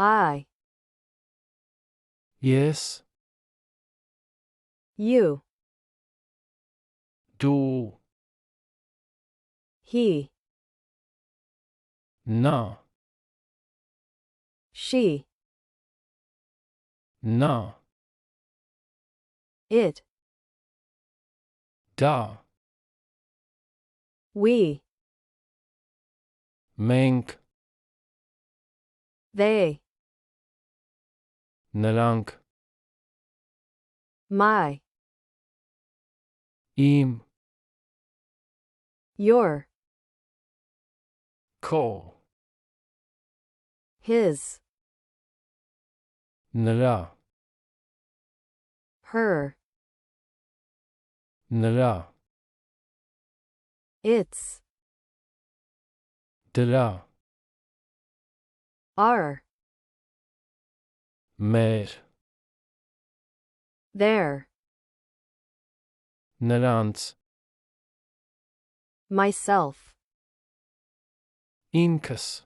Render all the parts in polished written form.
I. Yes. You. Du. He. Na. She. Na. It. Da. We. Մենք. They. Նրանք. My. Իմ. Your. Քո. His. Նրա. Her. Նրա. Its. Դրա. Our. Մեր. Their. Նրանց. Myself. Ինքս.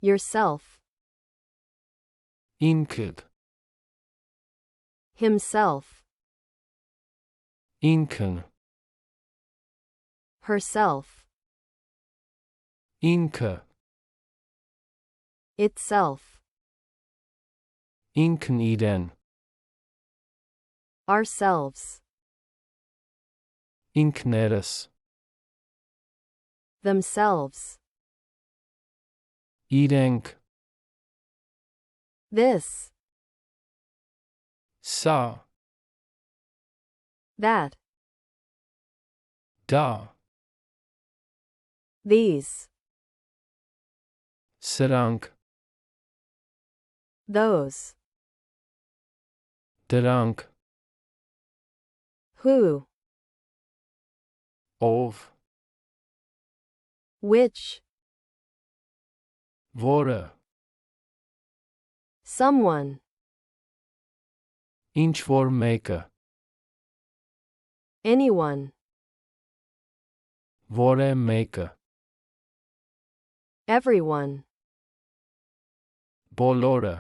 Yourself. Ինքդ. Himself. Ինքն. Herself. Ինքը. Itself. Ինքն իրեն. Ourselves. Ինքներս. Themselves. Իրենք. This. Սա. That. Դա. These. Սրանք. Those. Դրանք. Who. Ով. Which. Որը. Someone. Ինչ որ մեկը. Anyone. Որը մեկը. Everyone. Բոլորը.